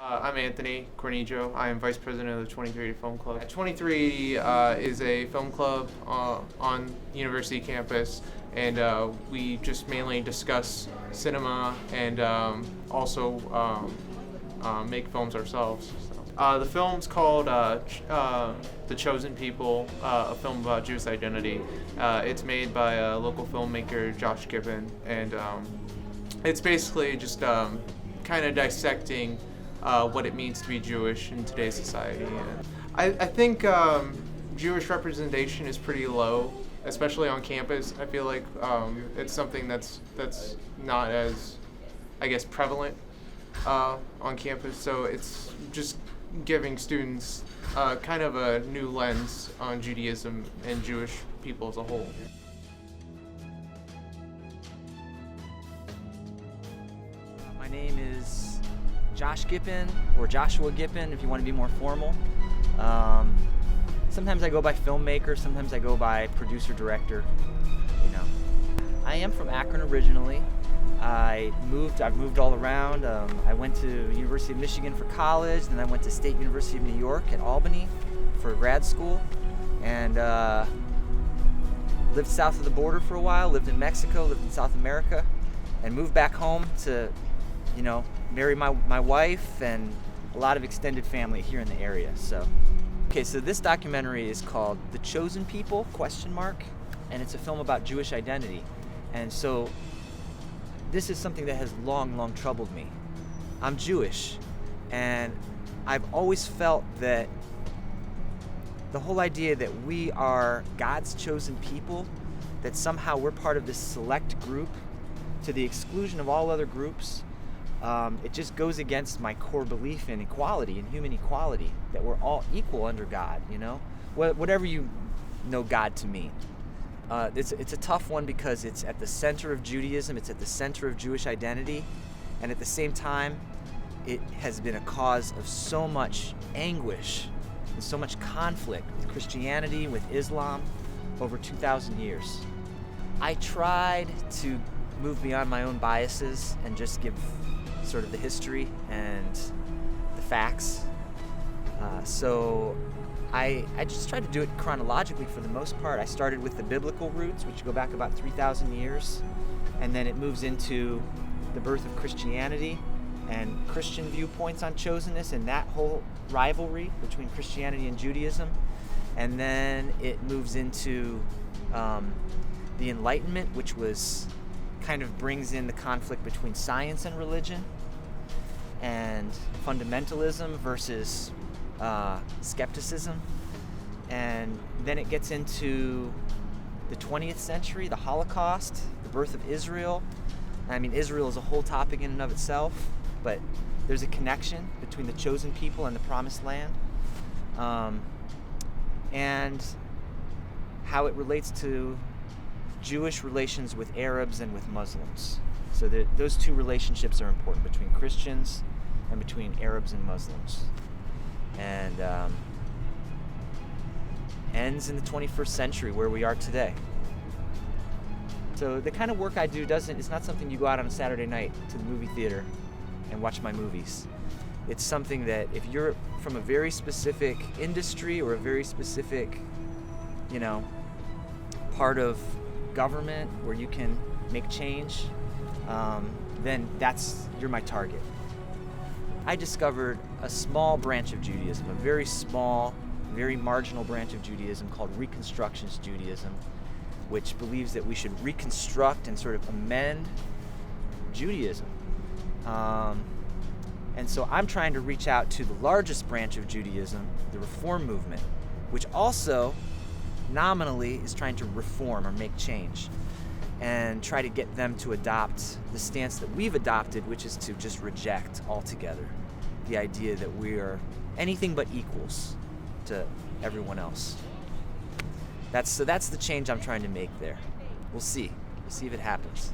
I'm Anthony Cornijo. I am Vice President of the 2380 Film Club. 2380 is a film club on University campus, and we just mainly discuss cinema and also make films ourselves. The film's called The Chosen People, a film about Jewish identity. It's made by a local filmmaker, Josh Gibbin, and it's basically just kind of dissecting what it means to be Jewish in today's society. And I think Jewish representation is pretty low, especially on campus. I feel like it's something that's not as, I guess, prevalent on campus. So it's just giving students kind of a new lens on Judaism and Jewish people as a whole. My name is Josh Gibbin, or Joshua Gibbin if you want to be more formal. Sometimes I go by filmmaker, sometimes I go by producer-director, you know. I am from Akron originally. I've moved all around. I went to University of Michigan for college, then I went to State University of New York at Albany for grad school, and lived south of the border for a while, lived in Mexico, lived in South America, and moved back home to, you know, marry my wife and a lot of extended family here in the area. So this documentary is called The Chosen People, ? And it's a film about Jewish identity. And so this is something that has long troubled me. I'm Jewish, and I've always felt that the whole idea that we are God's chosen people, that somehow we're part of this select group to the exclusion of all other groups, it just goes against my core belief in equality, in human equality, that we're all equal under God, you know? Whatever you know God to mean. It's a tough one because it's at the center of Judaism, it's at the center of Jewish identity, and at the same time, it has been a cause of so much anguish and so much conflict with Christianity, with Islam, over 2,000 years. I tried to move beyond my own biases and just give sort of the history and the facts. So I just tried to do it chronologically for the most part. I started with the biblical roots, which go back about 3,000 years, and then it moves into the birth of Christianity and Christian viewpoints on chosenness and that whole rivalry between Christianity and Judaism. And then it moves into the Enlightenment, which was kind of brings in the conflict between science and religion, and fundamentalism versus skepticism. And then it gets into the 20th century, the Holocaust, the birth of Israel. I mean, Israel is a whole topic in and of itself, but there's a connection between the chosen people and the promised land, and how it relates to Jewish relations with Arabs and with Muslims. So those two relationships are important, between Christians and between Arabs and Muslims. And ends in the 21st century, where we are today. So the kind of work I do it's not something you go out on a Saturday night to the movie theater and watch my movies. It's something that if you're from a very specific industry or a very specific, you know, part of government where you can make change, then you're my target. I discovered a small branch of Judaism, a very small, very marginal branch of Judaism called Reconstructionist Judaism, which believes that we should reconstruct and sort of amend Judaism. And so I'm trying to reach out to the largest branch of Judaism, the Reform movement, which also nominally is trying to reform or make change, and try to get them to adopt the stance that we've adopted, which is to just reject altogether the idea that we are anything but equals to everyone else. That's the change I'm trying to make there. We'll see if it happens.